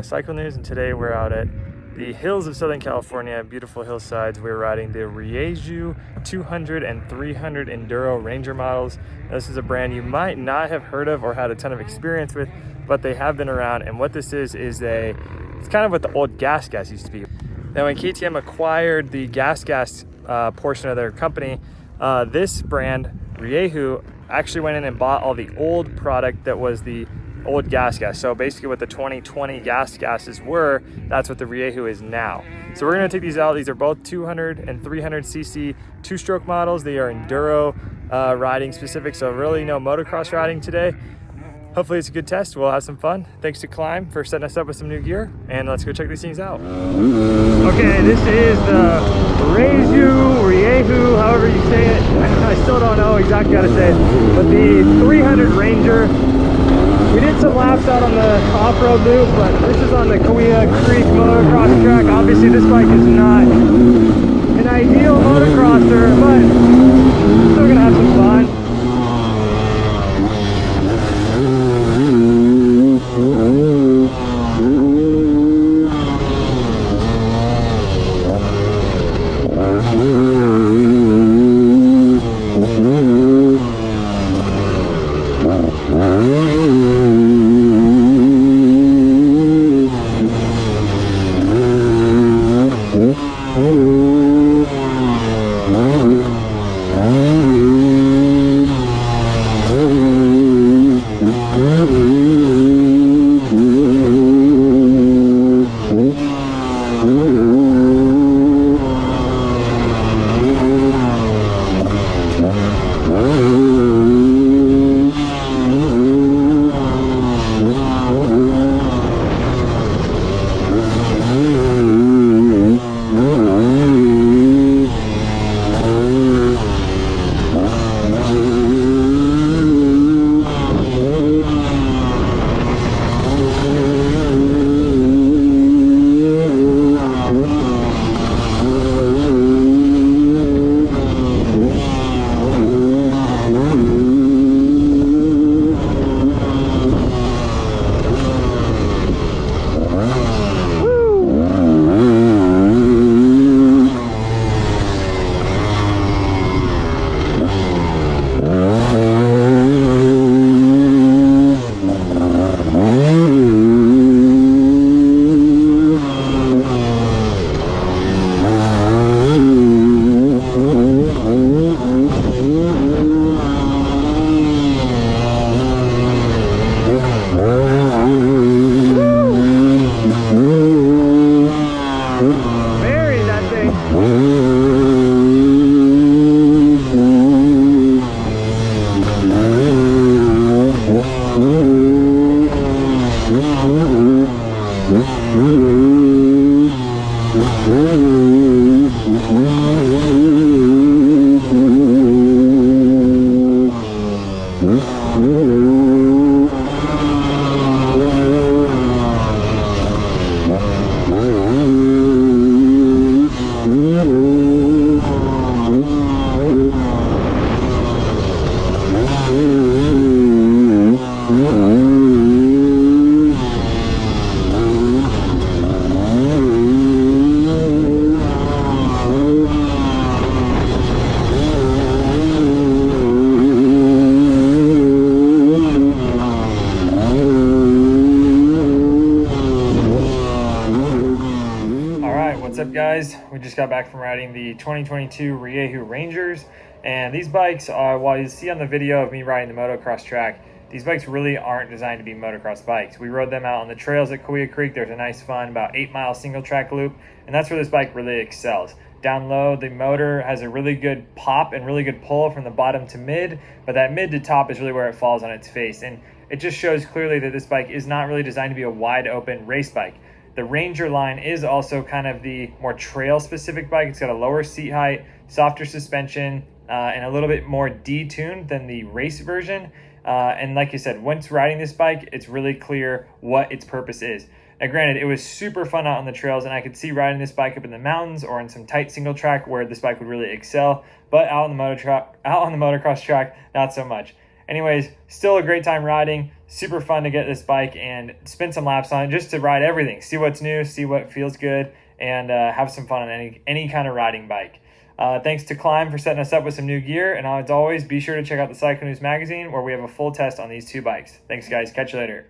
Cycle News, and today we're out at the hills of Southern California, beautiful hillsides. We're riding the Rieju 200 and 300 Enduro Ranger models. Now, this is a brand you might not have heard of or had a ton of experience with, but they have been around, and what this is it's kind of what the old gas used to be. Now when KTM acquired the gas portion of their company, this brand, Rieju, actually went in and bought all the old product that was the old gas. So basically what the 2020 gases were, that's what the Rieju is now. So we're gonna take these out. These are both 200 and 300 cc two-stroke models. They are enduro riding specific, so really no motocross riding today. Hopefully it's a good test. We'll have some fun. Thanks to Climb for setting us up with some new gear, and let's go check these things out. Okay, this is the Rieju, however you say it. I still don't know exactly how to say it, but the 300 Ranger. We did some laps out on the off-road loop, but this is on the Kauai Creek motocross track. Obviously this bike is not an ideal motocrosser, but still gonna have some fun. What's up guys, we just got back from riding the 2022 Rieju Rangers, and these bikes are, while you see on the video of me riding the motocross track, these bikes really aren't designed to be motocross bikes. We rode them out on the trails at Kauai Creek. There's a nice fun about 8-mile single track loop, and that's where this bike really excels. Down low, the motor has a really good pop and really good pull from the bottom to mid, but that mid to top is really where it falls on its face, and it just shows clearly that this bike is not really designed to be a wide open race bike. The Ranger line is also kind of the more trail specific bike. It's got a lower seat height, softer suspension, and a little bit more detuned than the race version. And like you said, once riding this bike, it's really clear what its purpose is. Now granted, it was super fun out on the trails, and I could see riding this bike up in the mountains or in some tight single track where this bike would really excel, but out on the motocross track, not so much. Anyways, still a great time riding. Super fun to get this bike and spend some laps on it, just to ride everything, see what's new, see what feels good, and have some fun on any kind of riding bike. Thanks to Climb for setting us up with some new gear, and as always, be sure to check out the Cycle News magazine where we have a full test on these two bikes. Thanks guys, catch you later.